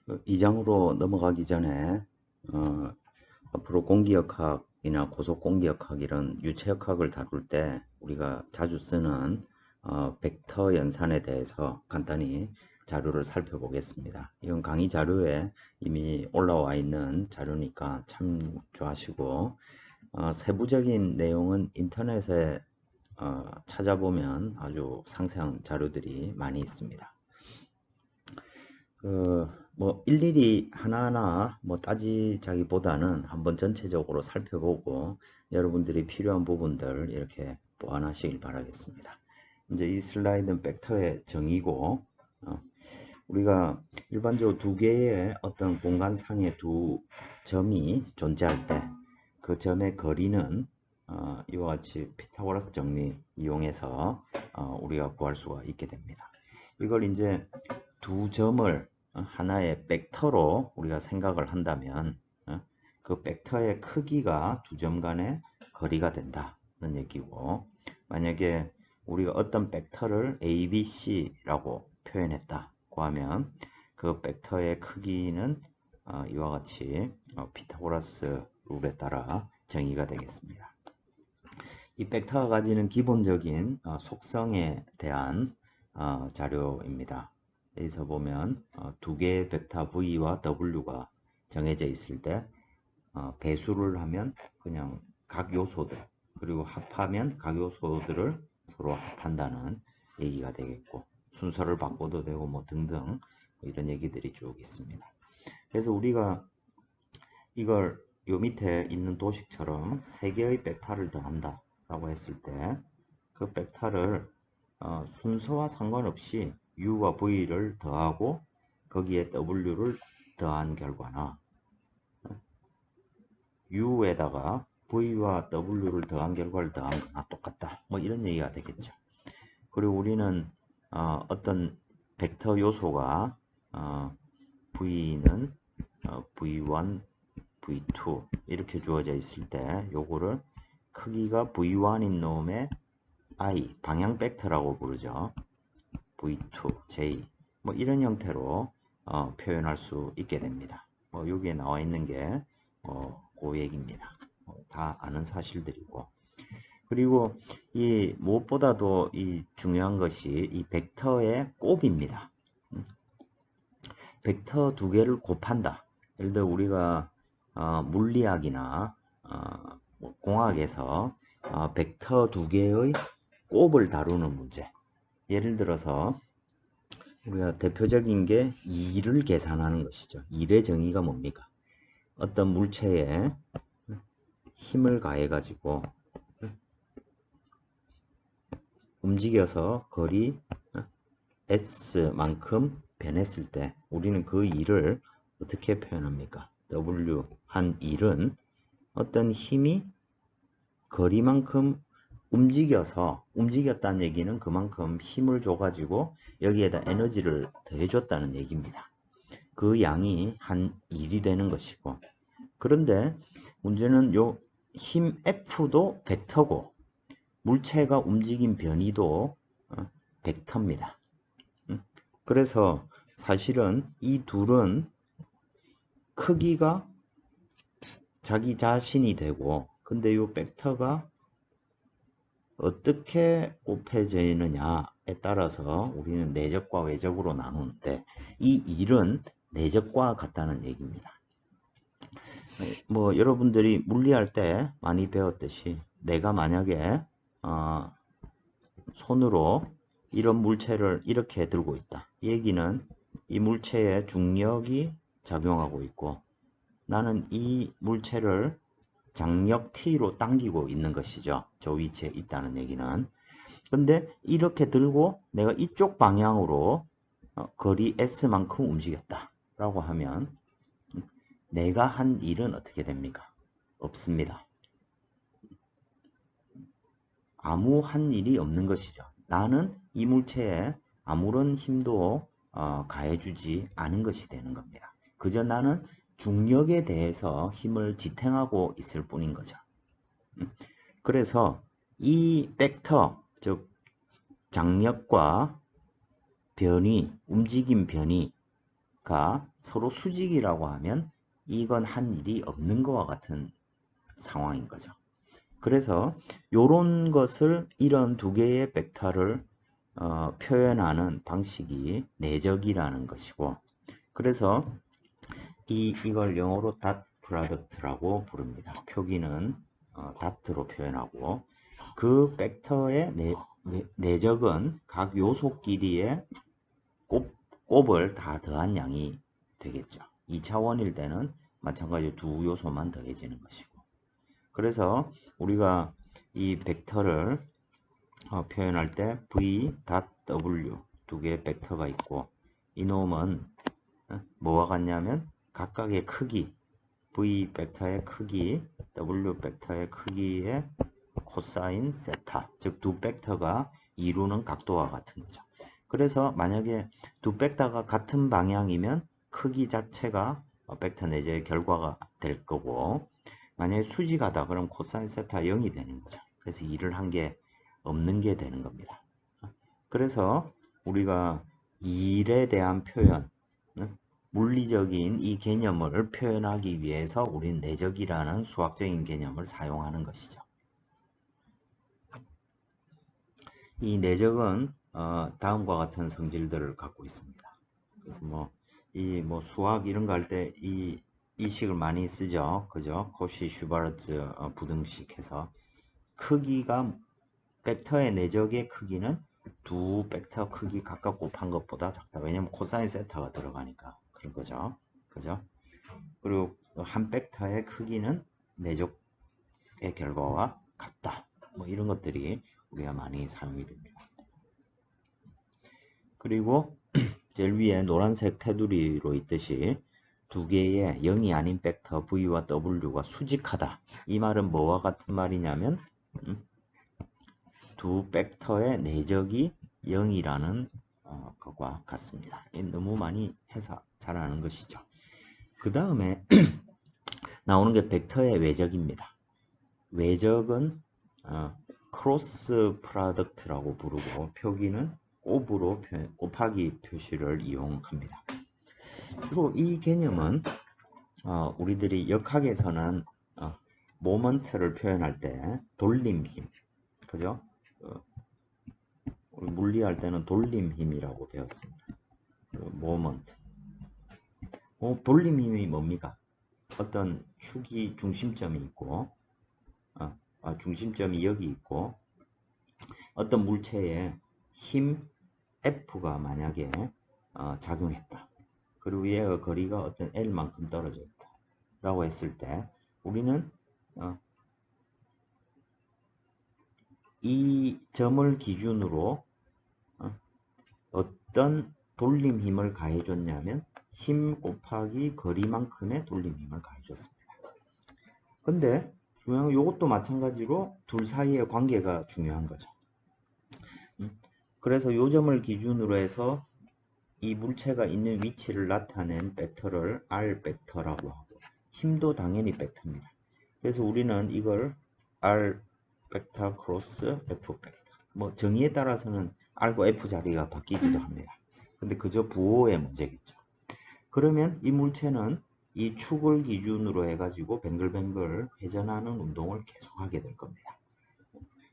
2장으로 넘어가기 전에 앞으로 공기역학이나 고속공기역학 이런 유체역학을 다룰 때 우리가 자주 쓰는 벡터 연산에 대해서 간단히 자료를 살펴보겠습니다. 이건 강의 자료에 이미 올라와 있는 자료니까 참조하시고 세부적인 내용은 인터넷에 찾아보면 아주 상세한 자료들이 많이 있습니다. 뭐 일일이 하나하나 뭐 따지자기보다는 한번 전체적으로 살펴보고 여러분들이 필요한 부분들 이렇게 보완하시길 바라겠습니다. 이제 이 슬라이드는 벡터의 정의고 우리가 일반적으로 두 개의 어떤 공간상의 두 점이 존재할 때 그 점의 거리는 이와 같이 피타고라스 정리 이용해서 우리가 구할 수가 있게 됩니다. 이걸 이제 두 점을 하나의 벡터로 우리가 생각을 한다면 그 벡터의 크기가 두 점 간의 거리가 된다는 얘기고, 만약에 우리가 어떤 벡터를 A, B, C라고 표현했다고 하면 그 벡터의 크기는 이와 같이 피타고라스 룰에 따라 정의가 되겠습니다. 이 벡터가 가지는 기본적인 속성에 대한 자료입니다. 여기서 보면 두 개의 벡터 V와 W가 정해져 있을 때 배수를 하면 그냥 각 요소들, 그리고 합하면 각 요소들을 서로 합한다는 얘기가 되겠고, 순서를 바꿔도 되고 뭐 등등 이런 얘기들이 쭉 있습니다. 그래서 우리가 이걸 요 밑에 있는 도식처럼 세 개의 벡터를 더한다 라고 했을 때 그 벡터를 순서와 상관없이 u와 v를 더하고 거기에 w를 더한 결과나 u에다가 v와 w를 더한 결과를 더한 거나 똑같다, 뭐 이런 얘기가 되겠죠. 그리고 우리는 어떤 벡터 요소가 v는 v1, v2 이렇게 주어져 있을 때 요거를 크기가 v1인 놈의 i 방향 벡터라고 부르죠. v2, j 뭐 이런 형태로 표현할 수 있게 됩니다. 뭐 여기에 나와 있는 게 그 얘기입니다. 다 아는 사실들이고, 그리고 이 무엇보다도 이 중요한 것이 이 벡터의 곱입니다. 벡터 두 개를 곱한다. 예를 들어 우리가 물리학이나 뭐 공학에서 벡터 두 개의 곱을 다루는 문제. 예를 들어서 우리가 대표적인 게 2를 계산하는 것이죠. 2의 정의가 뭡니까? 어떤 물체에 힘을 가해 가지고 움직여서 거리 s만큼 변했을 때 우리는 그 2를 어떻게 표현합니까? W 한 1은 어떤 힘이 거리만큼 움직였다는 얘기는 그만큼 힘을 줘가지고 여기에다 에너지를 더해줬다는 얘기입니다. 그 양이 한 1이 되는 것이고, 그런데 문제는 요 힘 F도 벡터고 물체가 움직인 변이도 벡터입니다. 그래서 사실은 이 둘은 크기가 자기 자신이 되고, 근데 요 벡터가 어떻게 곱해지느냐에 따라서 우리는 내적과 외적으로 나누는데 이 일은 내적과 같다는 얘기입니다. 뭐 여러분들이 물리할 때 많이 배웠듯이 내가 만약에 손으로 이런 물체를 이렇게 들고 있다. 이 얘기는 이 물체에 중력이 작용하고 있고 나는 이 물체를 장력 T로 당기고 있는 것이죠. 저 위치에 있다는 얘기는. 근데 이렇게 들고 내가 이쪽 방향으로 거리 S만큼 움직였다 라고 하면 내가 한 일은 어떻게 됩니까? 없습니다. 아무 한 일이 없는 것이죠. 나는 이 물체에 아무런 힘도 가해주지 않은 것이 되는 겁니다. 그저 나는 중력에 대해서 힘을 지탱하고 있을 뿐인 거죠. 그래서 이 벡터, 즉 장력과 변이, 움직임 변이, 가 서로 수직이라고 하면 이건 한 일이 없는 것과 같은 상황인 거죠. 그래서 이런 것을 이런 두 개의 벡터를 표현하는 방식이 내적이라는 것이고, 그래서 이걸 영어로 dot product라고 부릅니다. 표기는 dot로 표현하고, 그 벡터의 내적은 각 요소끼리의 곱을 다 더한 양이 되겠죠. 2차원일 때는 마찬가지로 두 요소만 더해지는 것이고. 그래서 우리가 이 벡터를 표현할 때 v.w 두 개의 벡터가 있고, 이놈은 뭐와 같냐면 각각의 크기, v 벡터의 크기, w 벡터의 크기의 코사인 세타, 즉 두 벡터가 이루는 각도와 같은 거죠. 그래서 만약에 두 벡터가 같은 방향이면 크기 자체가 벡터 내적의 결과가 될 거고, 만약에 수직하다 그럼 코사인 세타 0이 되는 거죠. 그래서 일을 한 게 없는 게 되는 겁니다. 그래서 우리가 일에 대한 표현, 물리적인 이 개념을 표현하기 위해서 우리는 내적이라는 수학적인 개념을 사용하는 것이죠. 이 내적은 다음과 같은 성질들을 갖고 있습니다. 그래서 수학 이런 거 할 때 이 식을 많이 쓰죠. 그죠? 코시 슈바르츠 부등식 해서 크기가 벡터의 내적의 크기는 두 벡터 크기 각각 곱한 것보다 작다. 왜냐면 코사인 세타가 들어가니까 그런 거죠. 그죠? 그리고 한 벡터의 크기는 내적의 결과와 같다. 뭐 이런 것들이 우리가 많이 사용이 됩니다. 그리고 제일 위에 노란색 테두리로 있듯이 두 개의 0이 아닌 벡터 V와 W가 수직하다. 이 말은 뭐와 같은 말이냐면 두 벡터의 내적이 0이라는 것과 같습니다. 너무 많이 해서 잘 아는 것이죠. 그 다음에 나오는 게 벡터의 외적입니다. 외적은 크로스 프로덕트라고 부르고 표기는 곱하기 표시를 이용합니다. 주로 이 개념은 우리들이 역학에서는 모먼트를 표현할 때 돌림 힘, 그죠? 우리 물리할 때는 돌림 힘이라고 배웠습니다. 모먼트. 돌림 힘이 뭡니까? 어떤 축이 중심점이 있고, 중심점이 여기 있고, 어떤 물체에 힘 F가 만약에 작용했다. 그리고 얘의 거리가 어떤 L만큼 떨어져 있다. 라고 했을 때 우리는 이 점을 기준으로 어떤 돌림 힘을 가해줬냐면 힘 곱하기 거리만큼의 돌림 힘을 가해줬습니다. 근데 중요한 건 이것도 마찬가지로 둘 사이의 관계가 중요한 거죠. 그래서 이 점을 기준으로 해서 이 물체가 있는 위치를 나타낸 벡터를 R 벡터라고 하고, 힘도 당연히 벡터입니다. 그래서 우리는 이걸 R 벡터 크로스 F 벡터, 정의에 따라서는 R과 F 자리가 바뀌기도 합니다. 근데 그저 부호의 문제겠죠. 그러면 이 물체는 이 축을 기준으로 해가지고 뱅글뱅글 회전하는 운동을 계속하게 될 겁니다.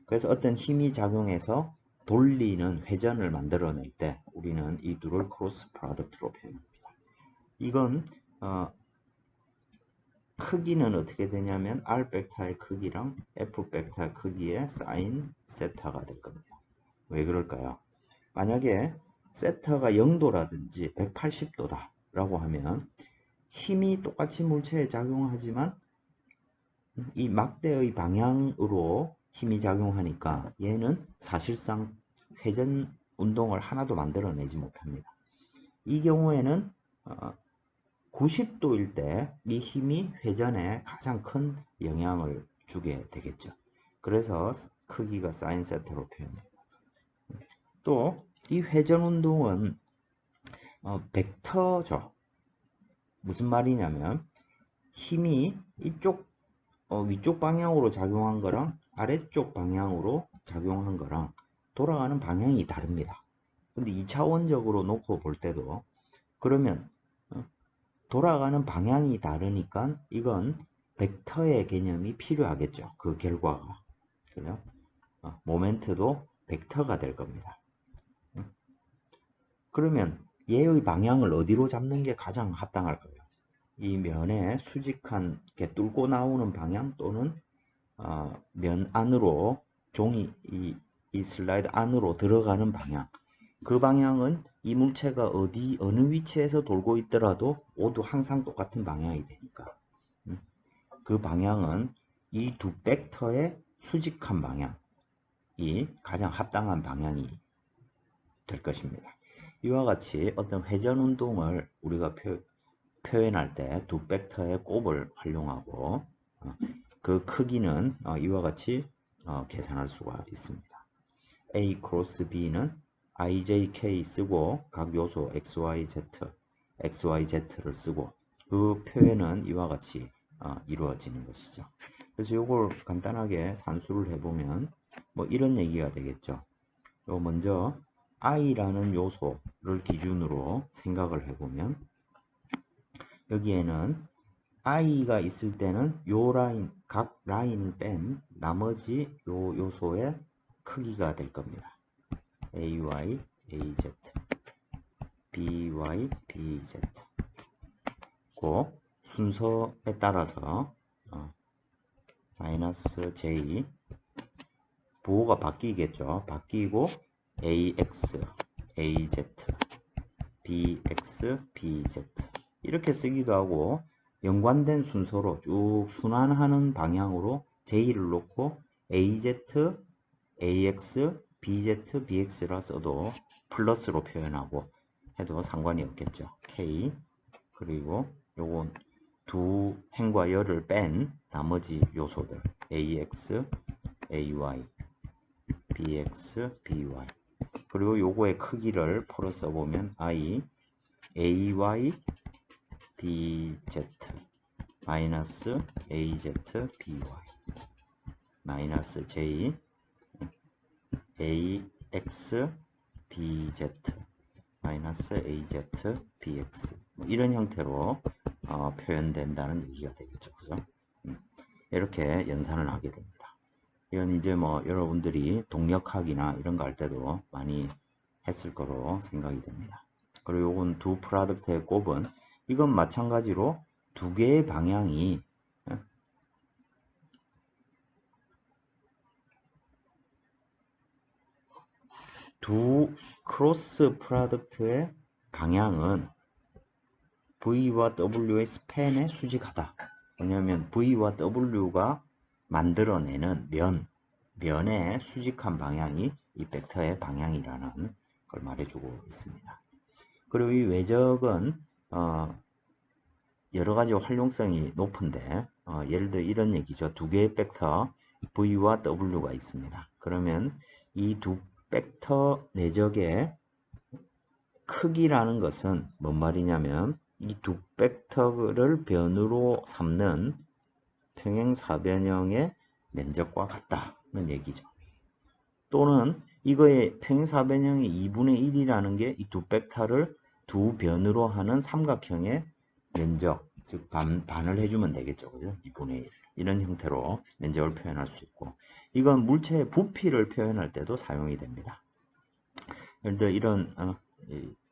그래서 어떤 힘이 작용해서 돌리는 회전을 만들어낼 때 우리는 이 둘을 크로스 프로덕트로 표현합니다. 이건 크기는 어떻게 되냐면 R 벡터의 크기랑 F 벡터의 크기의 사인 세타가 될 겁니다. 왜 그럴까요? 만약에 세타가 0도라든지 180도다 라고 하면 힘이 똑같이 물체에 작용하지만 이 막대의 방향으로 힘이 작용하니까 얘는 사실상 회전 운동을 하나도 만들어내지 못합니다. 이 경우에는 90도일 때 이 힘이 회전에 가장 큰 영향을 주게 되겠죠. 그래서 크기가 사인 세타로 표현됩니다. 또 이 회전 운동은 벡터죠. 무슨 말이냐면 힘이 이쪽 위쪽 방향으로 작용한 거랑 아래쪽 방향으로 작용한 거랑 돌아가는 방향이 다릅니다. 근데 2차원적으로 놓고 볼 때도 그러면 돌아가는 방향이 다르니까 이건 벡터의 개념이 필요하겠죠. 그 결과가. 그죠? 모멘트도 벡터가 될 겁니다. 그러면 얘의 방향을 어디로 잡는 게 가장 합당할까요? 이 면에 수직한 게 뚫고 나오는 방향 또는 면 안으로 종이 이 슬라이드 안으로 들어가는 방향. 그 방향은 이 물체가 어느 위치에서 돌고 있더라도 모두 항상 똑같은 방향이 되니까 그 방향은 이 두 벡터의 수직한 방향이 가장 합당한 방향이 될 것입니다. 이와 같이 어떤 회전 운동을 우리가 표현할 때 두 벡터의 곱을 활용하고 그 크기는 이와 같이 계산할 수가 있습니다. A 크로스 B는 IJK 쓰고 각 요소 XYZ, XYZ를 쓰고 그 표현은 이와 같이 이루어지는 것이죠. 그래서 이걸 간단하게 산수를 해보면 뭐 이런 얘기가 되겠죠. 요 먼저 I라는 요소를 기준으로 생각을 해보면 여기에는 I가 있을 때는 요 라인, 각 라인을 뺀 나머지 요 요소의 크기가 될 겁니다. AY, AZ, BY, BZ. 그 순서에 따라서 마이너스 J 부호가 바뀌겠죠. 바뀌고 AX, AZ, BX, BZ 이렇게 쓰기도 하고 연관된 순서로 쭉 순환하는 방향으로 J를 놓고 AZ, AX, BZ, BX라 써도 플러스로 표현하고 해도 상관이 없겠죠. K 그리고 요건 두 행과 열을 뺀 나머지 요소들 AX, AY, BX, BY 그리고 요거의 크기를 풀어 써보면 I, AY, BZ 마이너스 AZ, BY 마이너스 J, AX, BZ 마이너스 AZ, BX 이런 형태로 표현된다는 얘기가 되겠죠. 그죠? 이렇게 연산을 하게 됩니다. 이건 이제 뭐 여러분들이 동력학이나 이런 거 할 때도 많이 했을 거로 생각이 됩니다. 그리고 이건 두 프로덕트의 곱은 이건 마찬가지로 두 개의 방향이 두 크로스 프로덕트의 방향은 V와 W의 스팬에 수직하다. 왜냐하면 V와 W가 만들어내는 면의 수직한 방향이 이 벡터의 방향이라는 걸 말해주고 있습니다. 그리고 이 외적은 여러 가지 활용성이 높은데 예를 들어 이런 얘기죠. 두 개의 벡터 V와 W가 있습니다. 그러면 이 두 벡터 내적의 크기라는 것은 뭔 말이냐면 이 두 벡터를 변으로 삼는 평행사변형의 면적과 같다는 얘기죠. 또는 이거의 평행사변형의 2분의 1이라는 게 이 두 벡터를 두 변으로 하는 삼각형의 면적, 즉 반을 해주면 되겠죠. 그죠? 2분의 1. 이런 형태로 면적을 표현할 수 있고 이건 물체의 부피를 표현할 때도 사용이 됩니다. 예를 들어 이런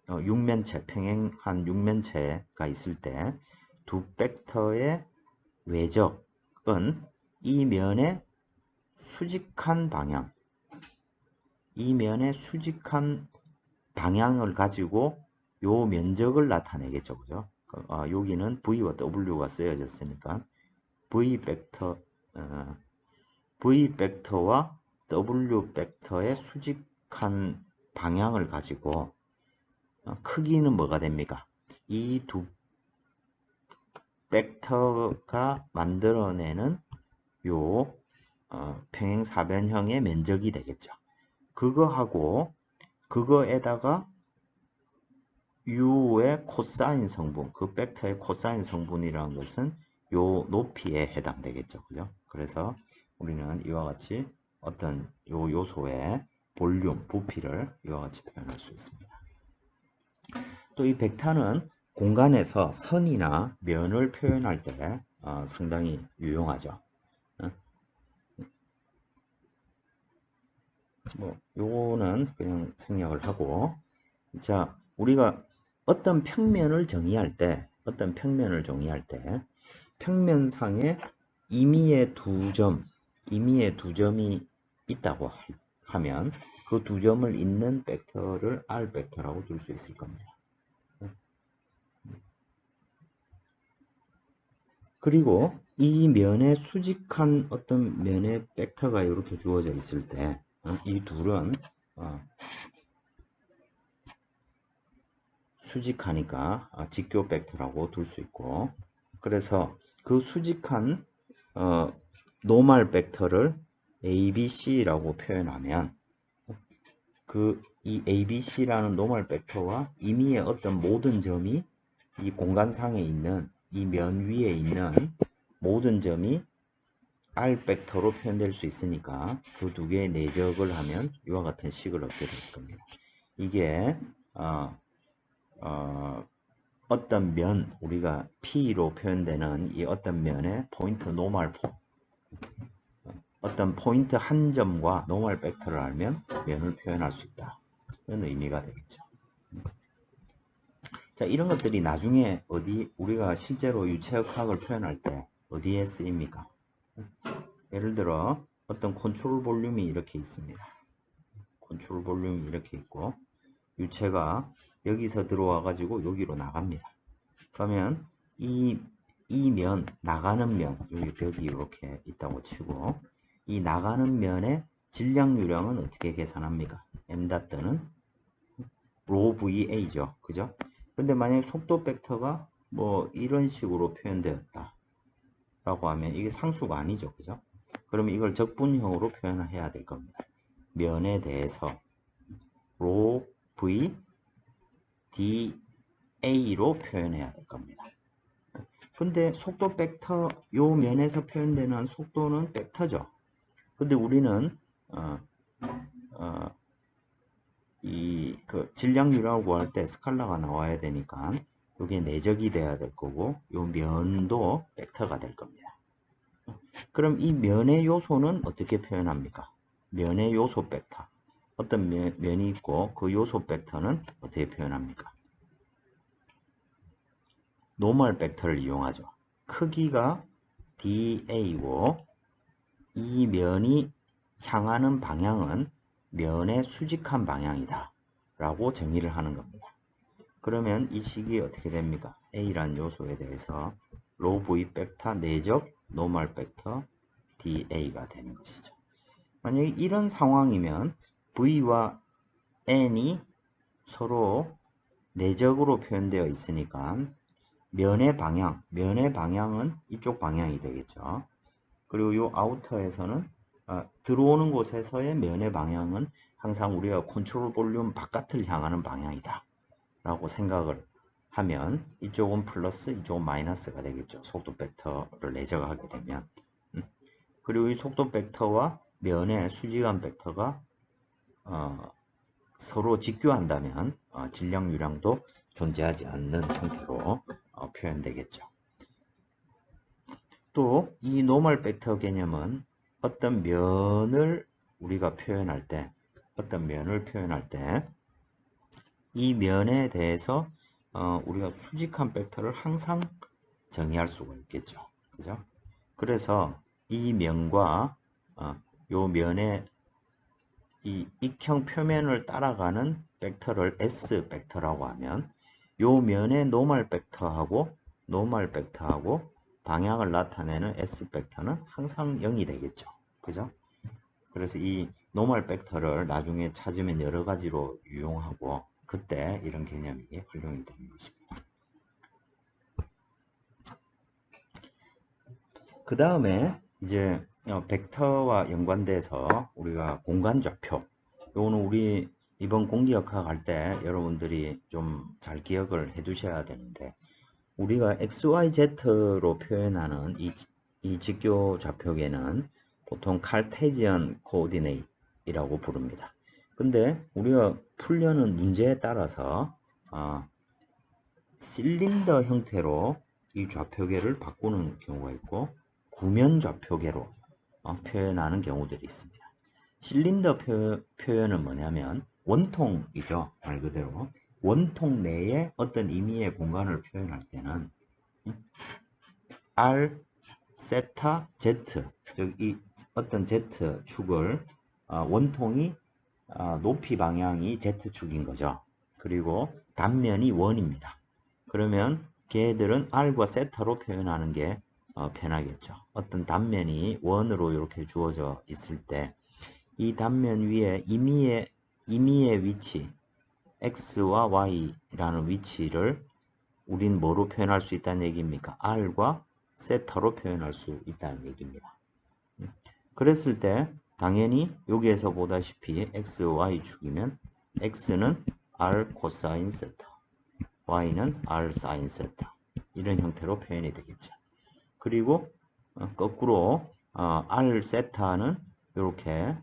육면체, 평행한 육면체가 있을 때 두 벡터의 외적은 이 면의 수직한 방향, 이 면의 수직한 방향을 가지고 요 면적을 나타내겠죠. 그죠? 여기는 V와 W가 쓰여졌으니까 V 벡터와 W 벡터의 수직한 방향을 가지고 크기는 뭐가 됩니까? 이 두 벡터가 만들어내는 요 평행사변형의 면적이 되겠죠. 그거에다가 U의 코사인 성분, 그 벡터의 코사인 성분이라는 것은 요 높이에 해당되겠죠. 그죠? 그래서 우리는 이와 같이 어떤 요 요소의 볼륨, 부피를 이와 같이 표현할 수 있습니다. 또 이 벡터는 공간에서 선이나 면을 표현할 때 상당히 유용하죠. 어? 뭐 요거는 그냥 생략을 하고, 자, 우리가 어떤 평면을 정의할 때 평면상에 임의의 두 점이 있다고 하면 그 두 점을 잇는 벡터를 R 벡터라고 둘 수 있을 겁니다. 그리고 이 면에 수직한 어떤 면의 벡터가 이렇게 주어져 있을 때 이 둘은 수직하니까 직교 벡터라고 둘 수 있고, 그래서 그 수직한 노멀 벡터를 ABC라고 표현하면 이 ABC라는 노멀 벡터와 임의의 어떤 모든 점이 이 공간상에 있는 이 면 위에 있는 모든 점이 R 벡터로 표현될 수 있으니까 그 두 개의 내적을 하면 이와 같은 식을 얻게 될 겁니다. 이게 어떤 면, 우리가 P로 표현되는 이 어떤 면의 포인트 노멀 폼, 어떤 포인트 한 점과 노멀 벡터를 알면 면을 표현할 수 있다. 그런 의미가 되겠죠. 자, 이런 것들이 나중에 우리가 실제로 유체역학을 표현할 때 어디에 쓰입니까? 예를 들어 어떤 컨트롤 볼륨이 이렇게 있습니다. 컨트롤 볼륨이 이렇게 있고 유체가 여기서 들어와 가지고 여기로 나갑니다. 그러면 이 면, 나가는 면, 여기 벽이 이렇게 있다고 치고 이 나가는 면의 질량 유량은 어떻게 계산합니까? m·는 rho VA죠. 그죠? 근데 만약에 속도 벡터가 뭐 이런 식으로 표현되었다 라고 하면 이게 상수가 아니죠. 그죠? 그러면 이걸 적분형으로 표현을 해야 될 겁니다. 면에 대해서 rho V dA로 표현해야 될 겁니다. 근데 속도 벡터, 요 면에서 표현되는 속도는 벡터죠. 근데 우리는 그 질량유라고 구할 때 스칼라가 나와야 되니까 이게 내적이 돼야 될 거고 요 면도 벡터가 될 겁니다. 그럼 이 면의 요소는 어떻게 표현합니까? 면의 요소 벡터. 어떤 면이 있고 그 요소 벡터는 어떻게 표현합니까? 노멀 벡터를 이용하죠. 크기가 DA고 이 면이 향하는 방향은 면의 수직한 방향이다 라고 정의를 하는 겁니다. 그러면 이 식이 어떻게 됩니까? A라는 요소에 대해서 로 V 벡터 내적 노멀 벡터 DA가 되는 것이죠. 만약에 이런 상황이면 V와 N이 서로 내적으로 표현되어 있으니까 면의 방향은 이쪽 방향이 되겠죠. 그리고 이 아우터에서는 들어오는 곳에서의 면의 방향은 항상 우리가 컨트롤 볼륨 바깥을 향하는 방향이다 라고 생각을 하면 이쪽은 플러스 이쪽은 마이너스가 되겠죠. 속도 벡터를 내적하게 되면 그리고 이 속도 벡터와 면의 수직한 벡터가 서로 직교한다면 질량 유량도 존재하지 않는 형태로 표현되겠죠. 또 이 노멀 벡터 개념은 어떤 면을 우리가 표현할 때 이 면에 대해서 우리가 수직한 벡터를 항상 정의할 수가 있겠죠. 그죠? 그래서 이 면과 요 면의 이 익형 표면을 따라가는 벡터를 S 벡터라고 하면 요 면의 노멀 벡터하고 방향을 나타내는 S 벡터는 항상 0이 되겠죠. 그죠? 그래서 이 노멀 벡터를 나중에 찾으면 여러 가지로 유용하고 그때 이런 개념이 활용이 되는 것입니다. 그 다음에 이제 벡터와 연관돼서 우리가 공간좌표, 요거는 우리 이번 공기역학 할 때 여러분들이 좀 잘 기억을 해 두셔야 되는데 우리가 XYZ로 표현하는 이 직교 좌표계는 보통 칼테지언 코오디네이트이라고 부릅니다. 근데 우리가 풀려는 문제에 따라서 실린더 형태로 이 좌표계를 바꾸는 경우가 있고 구면 좌표계로 표현하는 경우들이 있습니다. 실린더 표현은 뭐냐면 원통이죠. 말 그대로 원통 내에 어떤 임의의 공간을 표현할 때는 R, 세타, Z, 즉 이 어떤 Z축을 원통이 높이 방향이 Z축인 거죠. 그리고 단면이 원입니다. 그러면 걔들은 R과 세타로 표현하는 게 편하겠죠. 어떤 단면이 원으로 이렇게 주어져 있을 때 이 단면 위에 임의의 위치 X와 Y라는 위치를 우린 뭐로 표현할 수 있다는 얘기입니까? R과 세타로 표현할 수 있다는 얘기입니다. 그랬을 때 당연히 여기에서 보다시피 x, y 축이면 x는 r 코사인 세타, y는 r 사인 세타 이런 형태로 표현이 되겠죠. 그리고 거꾸로 r 세타는 이렇게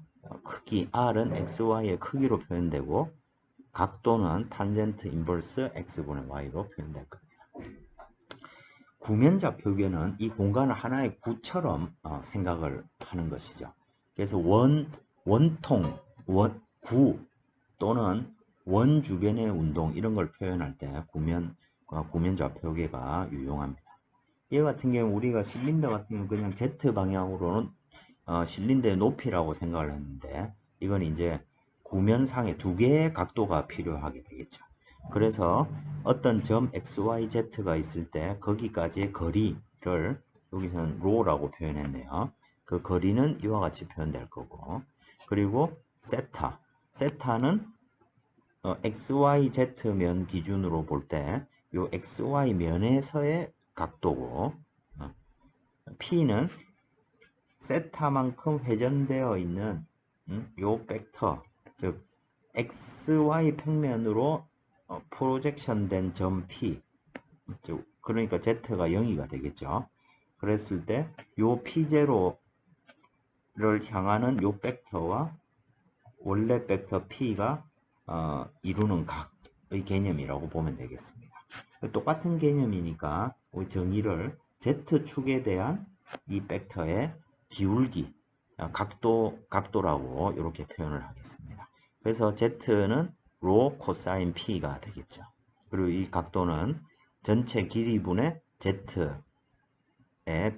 크기 r은 x, y의 크기로 표현되고 각도는 탄젠트 인버스 x분의 y로 표현될 겁니다. 구면자 표계는 이 공간을 하나의 구처럼 생각을 하는 것이죠. 그래서 원통, 구 또는 원 주변의 운동 이런 걸 표현할 때 구면자 표계가 유용합니다. 얘 같은 경우 우리가 실린더 같은 경우 그냥 Z 방향으로는 실린더의 높이라고 생각을 했는데 이건 이제 구면상의 두 개의 각도가 필요하게 되겠죠. 그래서 어떤 점 XYZ가 있을 때 거기까지의 거리를 여기서는 로라고 표현했네요. 그 거리는 이와 같이 표현될 거고 그리고 세타는 XYZ면 기준으로 볼 때 이 XY면에서의 각도고 P는 세타만큼 회전되어 있는 요 벡터 즉 XY 평면으로 프로젝션 된 점 P 그러니까 Z가 0이가 되겠죠. 그랬을 때 요 P0를 향하는 요 벡터와 원래 벡터 P가 이루는 각의 개념이라고 보면 되겠습니다. 똑같은 개념이니까 우리 정의를 Z축에 대한 이 벡터의 기울기, 각도라고 이렇게 표현을 하겠습니다. 그래서 Z는 로 코사인 P가 되겠죠. 그리고 이 각도는 전체 길이분의 Z의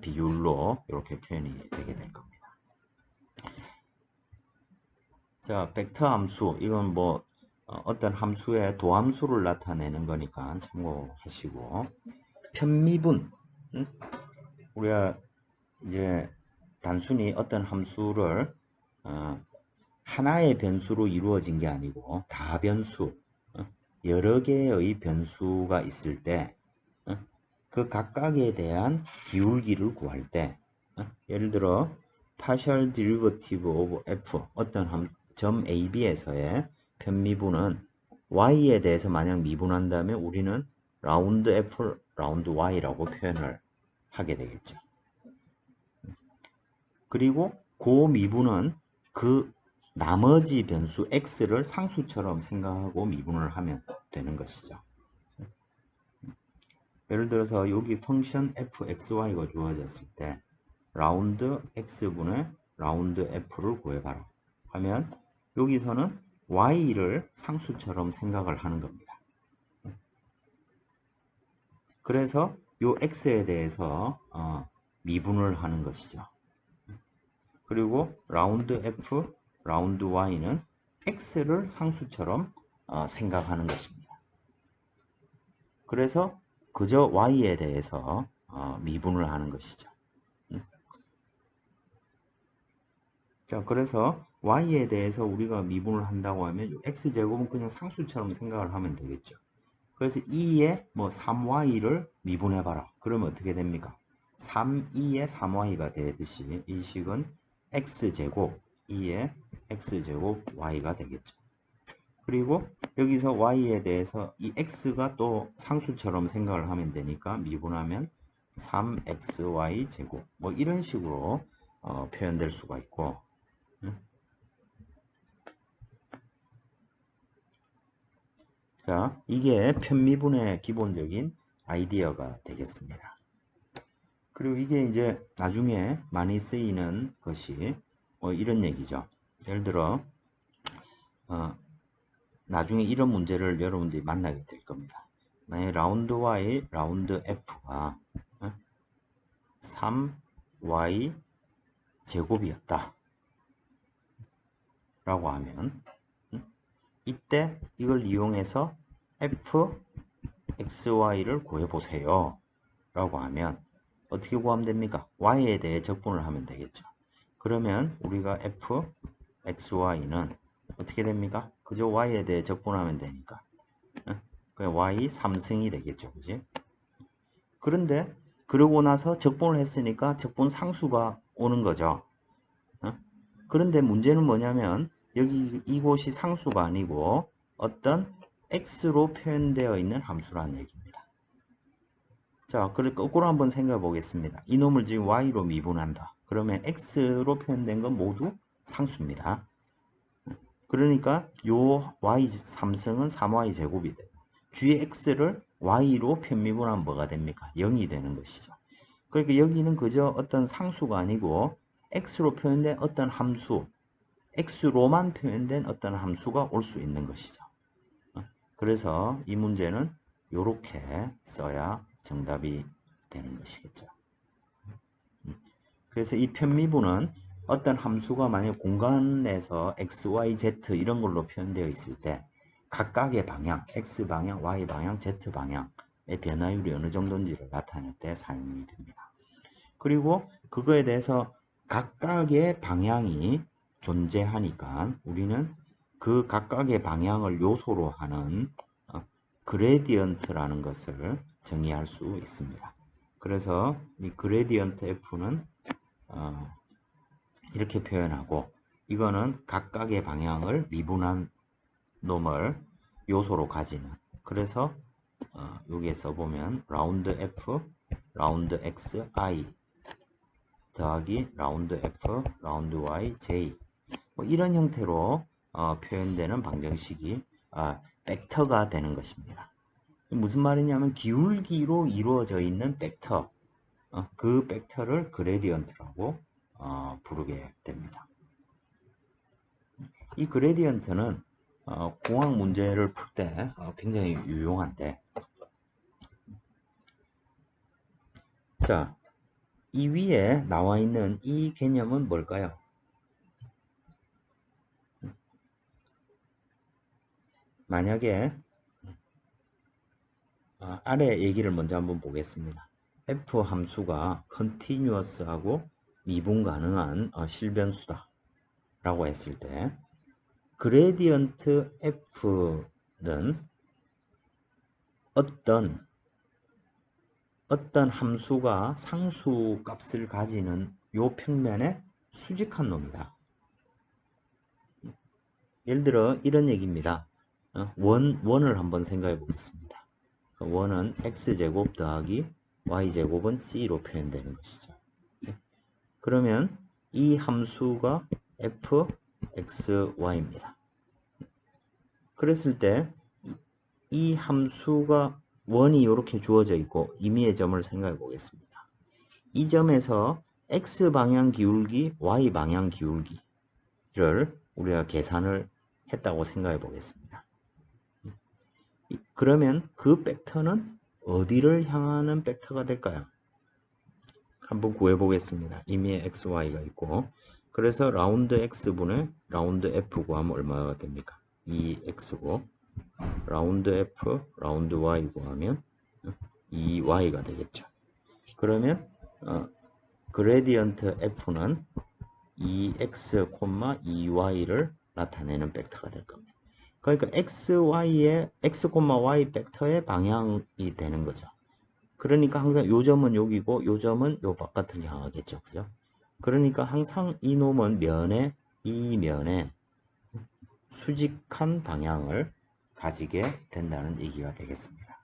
비율로 이렇게 표현이 되게 될 겁니다. 자, 벡터 함수, 이건 뭐 어떤 함수의 도함수를 나타내는 거니까 참고하시고 편미분, 우리가 이제 단순히 어떤 함수를 하나의 변수로 이루어진 게 아니고 다변수, 여러 개의 변수가 있을 때 그 각각에 대한 기울기를 구할 때 예를 들어 partial derivative of f 어떤 점 a, b에서의 편미분은 y에 대해서 만약 미분한다면 우리는 라운드 f, 라운드 y라고 표현을 하게 되겠죠. 그리고 그 미분은 그 나머지 변수 x를 상수처럼 생각하고 미분을 하면 되는 것이죠. 예를 들어서 여기 펑션 fxy가 주어졌을 때 라운드 x분의 라운드 f를 구해봐라 하면 여기서는 y를 상수처럼 생각을 하는 겁니다. 그래서 요 x에 대해서 미분을 하는 것이죠. 그리고 라운드 f, 라운드 y는 x를 상수처럼 생각하는 것입니다. 그래서 그저 y에 대해서 미분을 하는 것이죠. 자, 그래서 y에 대해서 우리가 미분을 한다고 하면 x제곱은 그냥 상수처럼 생각을 하면 되겠죠. 그래서 2에 뭐 3y를 미분해봐라. 그러면 어떻게 됩니까? 2에 3y가 되듯이 이 식은 x제곱 2에 x제곱 y가 되겠죠. 그리고 여기서 y에 대해서 이 x가 또 상수처럼 생각을 하면 되니까 미분하면 3xy 제곱 뭐 이런 식으로 표현될 수가 있고 자, 이게 편미분의 기본적인 아이디어가 되겠습니다. 그리고 이게 이제 나중에 많이 쓰이는 것이 이런 얘기죠. 예를 들어 나중에 이런 문제를 여러분들이 만나게 될 겁니다. 만약에 라운드 Y, 라운드 F가 3Y 제곱이었다 라고 하면 이때 이걸 이용해서 fxy를 구해보세요 라고 하면 어떻게 구하면 됩니까? y에 대해 적분을 하면 되겠죠. 그러면 우리가 fxy는 어떻게 됩니까? 그저 y에 대해 적분하면 되니까 그냥 y 3승이 되겠죠. 그지? 그런데 그러고 나서 적분을 했으니까 적분 상수가 오는 거죠. 그런데 문제는 뭐냐면 여기 이곳이 상수가 아니고 어떤 x로 표현되어 있는 함수라는 얘기입니다. 자, 그럼 거꾸로 한번 생각해 보겠습니다. 이놈을 지금 y로 미분한다. 그러면 x로 표현된 건 모두 상수입니다. 그러니까 요 y 3승은 3y 제곱이 되고 g의 x를 y로 편미분하면 뭐가 됩니까? 0이 되는 것이죠. 그러니까 여기는 그저 어떤 상수가 아니고 x로 표현된 어떤 함수, x로만 표현된 어떤 함수가 올 수 있는 것이죠. 그래서 이 문제는 이렇게 써야 정답이 되는 것이겠죠. 그래서 이 편미분은 어떤 함수가 만약 공간에서 x, y, z 이런 걸로 표현되어 있을 때 각각의 방향, x 방향, y 방향, z 방향의 변화율이 어느 정도인지를 나타낼 때 사용이 됩니다. 그리고 그거에 대해서 각각의 방향이 존재하니까 우리는 그 각각의 방향을 요소로 하는 그레디언트라는 것을 정의할 수 있습니다. 그래서 이 그레디언트 F는 이렇게 표현하고 이거는 각각의 방향을 미분한 놈을 요소로 가지는 그래서 여기에 써보면 라운드 F, 라운드 X, I 더하기 라운드 F, 라운드 Y, J 뭐 이런 형태로 표현되는 방정식이 벡터가 되는 것입니다. 무슨 말이냐면 기울기로 이루어져 있는 벡터 그 벡터를 그레디언트라고 부르게 됩니다. 이 그레디언트는 공학 문제를 풀 때 굉장히 유용한데 자, 이 위에 나와 있는 이 개념은 뭘까요? 만약에 아래 얘기를 먼저 한번 보겠습니다. f 함수가 컨티뉴어스하고 미분 가능한 실변수다 라고 했을 때 그레디언트 f는 어떤 함수가 상수 값을 가지는 요 평면에 수직한 놈이다. 예를 들어 이런 얘기입니다. 원을 한번 생각해 보겠습니다. 원은 x제곱 더하기 y제곱은 c로 표현되는 것이죠. 그러면 이 함수가 fxy입니다. 그랬을 때 이 함수가 원이 이렇게 주어져 있고 임의의 점을 생각해 보겠습니다. 이 점에서 x방향 기울기, y방향 기울기를 우리가 계산을 했다고 생각해 보겠습니다. 그러면 그 벡터는 어디를 향하는 벡터가 될까요? 한번 구해 보겠습니다. 임의의 xy가 있고 그래서 라운드 x분의 라운드 f 구하면 얼마가 됩니까? 2x고 라운드 f, 라운드 y 구하면 2y가 되겠죠. 그러면 그레디언트 f는 2x, 2y를 나타내는 벡터가 될 겁니다. 그러니까 xy의 x, y 벡터의 방향이 되는 거죠. 그러니까 항상 요 점은 여기고 요 점은 요 바깥을 향하겠죠. 그죠? 그러니까 항상 이 놈은 이 면에 수직한 방향을 가지게 된다는 얘기가 되겠습니다.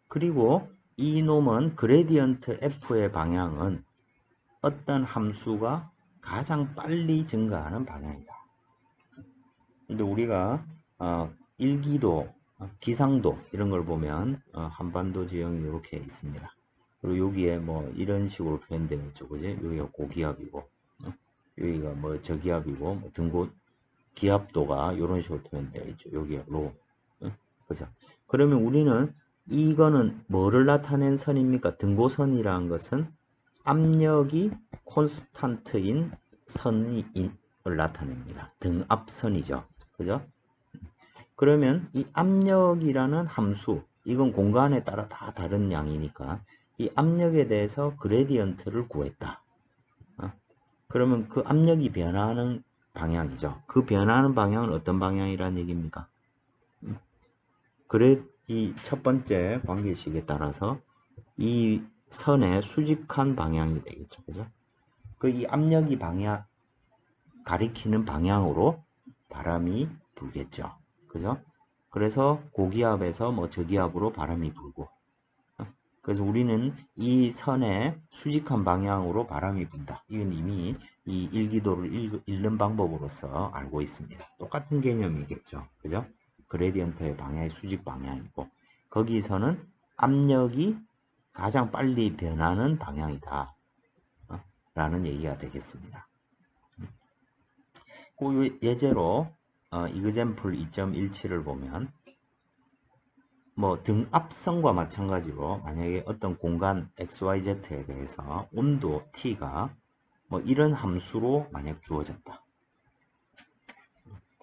그리고 이 놈은 그레디언트 f의 방향은 어떤 함수가 가장 빨리 증가하는 방향이다. 근데 우리가 일기도, 기상도 이런 걸 보면 한반도 지형이 이렇게 있습니다. 그리고 여기에 뭐 이런 식으로 표현되어 있죠, 그지? 여기가 고기압이고, 여기가 뭐 저기압이고, 뭐 등고 기압도가 이런 식으로 표현되어 있죠. 여기가 로, 그죠? 그러면 우리는 이거는 뭐를 나타낸 선입니까? 등고선이라는 것은 압력이 콘스탄트인 선을 나타냅니다. 등압선이죠. 그죠? 그러면 이 압력이라는 함수, 이건 공간에 따라 다 다른 양이니까 이 압력에 대해서 그레디언트를 구했다. 그러면 그 압력이 변화하는 방향이죠. 그 변화하는 방향은 어떤 방향이라는 얘기입니까? 그래, 이 첫 번째 관계식에 따라서 이 선의 수직한 방향이 되겠죠. 그죠? 그 이 압력이 가리키는 방향으로 바람이 불겠죠. 그죠? 그래서 고기압에서 뭐 저기압으로 바람이 불고. 그래서 우리는 이 선의 수직한 방향으로 바람이 분다. 이건 이미 이 일기도를 읽는 방법으로서 알고 있습니다. 똑같은 개념이겠죠. 그죠? 그레디언트의 방향이 수직 방향이고, 거기서는 압력이 가장 빨리 변하는 방향이다. 라는 얘기가 되겠습니다. 그 예제로 example 2.17을 보면 뭐 등압선과 마찬가지로 만약에 어떤 공간 XYZ에 대해서 온도 T가 뭐 이런 함수로 만약 주어졌다.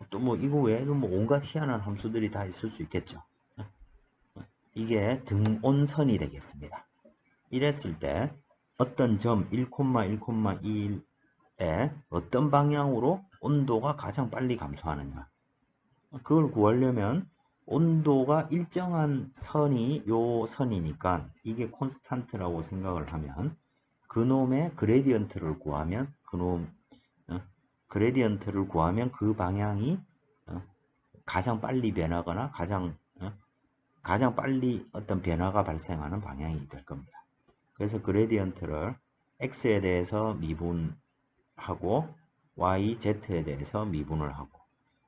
또 뭐 이거 외에도 뭐 온갖 희한한 함수들이 다 있을 수 있겠죠. 이게 등온선이 되겠습니다. 이랬을 때 어떤 점 1,1,2에 어떤 방향으로 온도가 가장 빨리 감소하느냐, 그걸 구하려면 온도가 일정한 선이 요 선이니까 이게 콘스탄트라고 생각을 하면 그놈의 그레디언트를 구하면 그레디언트를 구하면 그 방향이 가장 빨리 변하거나 가장 빨리 어떤 변화가 발생하는 방향이 될 겁니다. 그래서 그레디언트를 x에 대해서 미분하고 y, z에 대해서 미분을 하고,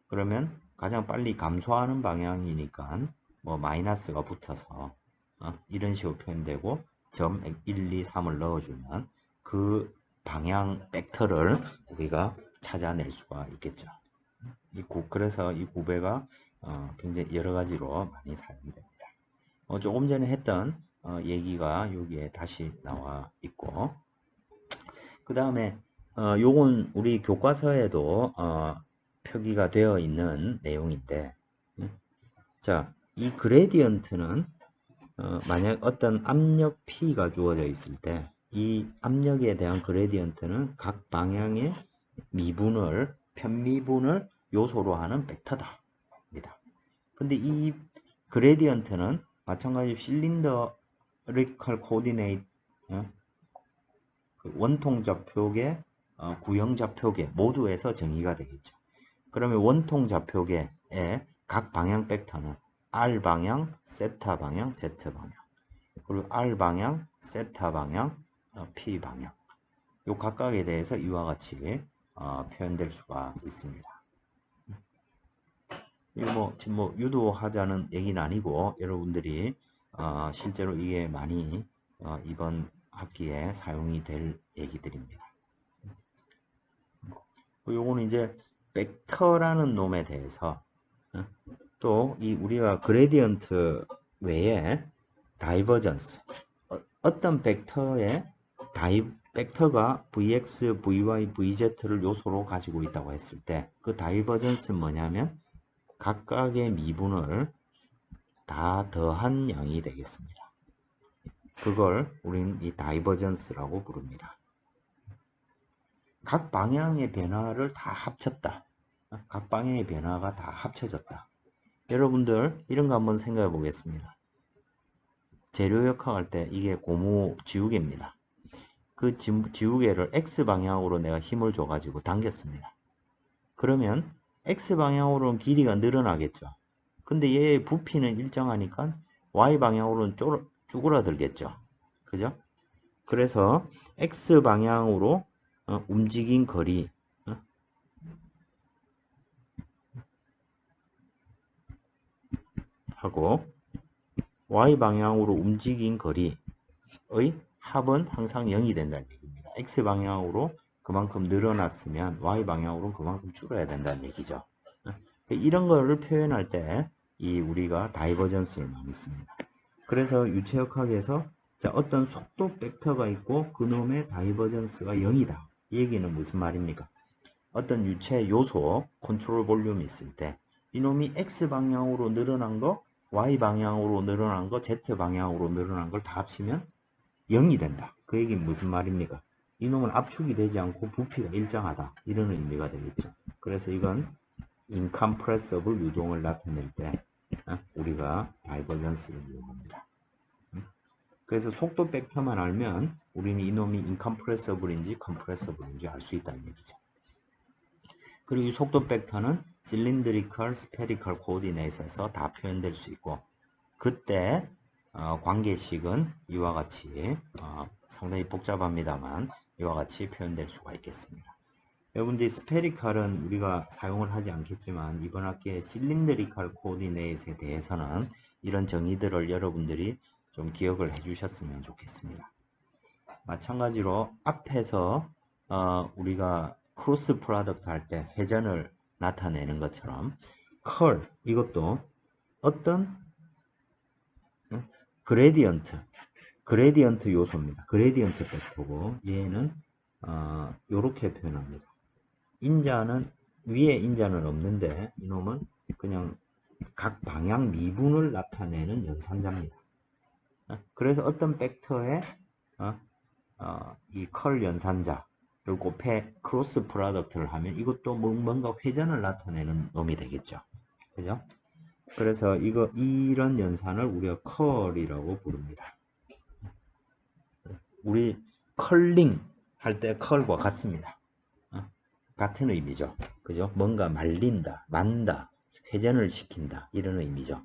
그러면 가장 빨리 감소하는 방향이니까 뭐 마이너스가 붙어서 이런 식으로 표현되고 점 1, 2, 3을 넣어주면 그 방향 벡터를 우리가 찾아낼 수가 있겠죠. 그래서 이 구배가 굉장히 여러 가지로 많이 사용됩니다. 조금 전에 했던 얘기가 여기에 다시 나와 있고, 그 다음에 요건 우리 교과서에도 표기가 되어 있는 내용인데, 자, 이 그레디언트는 만약 어떤 압력 P가 주어져 있을 때 이 압력에 대한 그레디언트는 각 방향의 편미분을 요소로 하는 벡터다. 근데 이 그레디언트는 마찬가지로 실린더리컬 코디네이트, 원통 좌표계, 구형 좌표계 모두에서 정의가 되겠죠. 그러면 원통 좌표계의 각 방향 벡터는 R 방향, 세타 방향, Z 방향, 그리고 R 방향, 세타 방향, P 방향, 요 각각에 대해서 이와 같이 표현될 수가 있습니다. 이거 지금 유도하자는 얘기는 아니고 여러분들이 실제로 이게 많이 이번 학기에 사용이 될 얘기들입니다. 요거는 이제 벡터라는 놈에 대해서 또 이 우리가 그레디언트 외에 다이버전스, 어떤 벡터의 벡터가 Vx, Vy, Vz를 요소로 가지고 있다고 했을 때 그 다이버전스는 뭐냐면 각각의 미분을 다 더한 양이 되겠습니다. 그걸 우리는 이 다이버전스라고 부릅니다. 각 방향의 변화를 다 합쳤다. 각 방향의 변화가 다 합쳐졌다. 여러분들 이런 거 한번 생각해 보겠습니다. 재료 역학할 때 이게 고무 지우개입니다. 그 지우개를 X방향으로 내가 힘을 줘가지고 당겼습니다. 그러면 X방향으로는 길이가 늘어나겠죠. 근데 얘의 부피는 일정하니까 Y방향으로는 쭈그라들겠죠. 그죠? 그래서 X방향으로 움직인 거리, 하고 y 방향으로 움직인 거리의 합은 항상 0이 된다는 얘기입니다. x 방향으로 그만큼 늘어났으면 y 방향으로는 그만큼 줄어야 된다는 얘기죠. 이런 거를 표현할 때 이 우리가 다이버전스를 많이 씁니다. 그래서 유체역학에서 자, 어떤 속도 벡터가 있고 그놈의 다이버전스가 0이다. 이 얘기는 무슨 말입니까? 어떤 유체 요소 컨트롤 볼륨이 있을 때 이놈이 x 방향으로 늘어난 거, y 방향으로 늘어난 거, z 방향으로 늘어난 걸 다 합치면 0이 된다. 그 얘기는 무슨 말입니까? 이놈은 압축이 되지 않고 부피가 일정하다. 이런 의미가 되겠죠. 그래서 이건 incompressible 유동을 나타낼 때 우리가 다이버전스를 이용합니다. 그래서 속도 벡터만 알면 우리는 이놈이 incompressible인지 compressible인지 알 수 있다는 얘기죠. 그리고 이 속도 벡터는 cylindrical, spherical coordinate에서 다 표현될 수 있고 그때 관계식은 이와 같이 상당히 복잡합니다만 이와 같이 표현될 수가 있겠습니다. 여러분들이 스페리칼은 우리가 사용을 하지 않겠지만 이번 학기에 실린드리칼 코디네이트에 대해서는 이런 정의들을 여러분들이 좀 기억을 해 주셨으면 좋겠습니다. 마찬가지로 앞에서 우리가 크로스 프로덕트 할 때 회전을 나타내는 것처럼 컬 이것도 어떤 그레디언트 요소입니다. 그레디언트 벡터고 얘는 이렇게 표현합니다. 인자는 위에 인자는 없는데 이놈은 그냥 각 방향 미분을 나타내는 연산자입니다. 그래서 어떤 벡터에 이 컬 연산자를 곱해 크로스 프로덕트를 하면 이것도 뭔가 회전을 나타내는 놈이 되겠죠. 그죠? 그래서 이런 연산을 우리가 컬이라고 부릅니다. 우리 컬링 할 때 컬과 같습니다. 같은 의미죠. 그죠? 뭔가 말린다, 만다, 회전을 시킨다 이런 의미죠.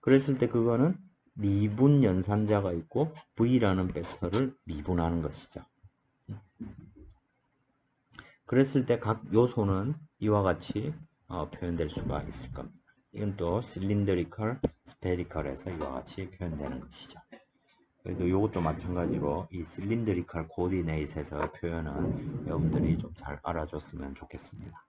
그랬을 때 그거는 미분 연산자가 있고 V라는 벡터를 미분하는 것이죠. 그랬을 때 각 요소는 이와 같이 표현될 수가 있을 겁니다. 이건 또 실린더리컬, 스페리컬에서 이와 같이 표현되는 것이죠. 그래도 이것도 마찬가지로 이 실린더리컬 코디네이트에서 표현은 여러분들이 좀 잘 알아줬으면 좋겠습니다.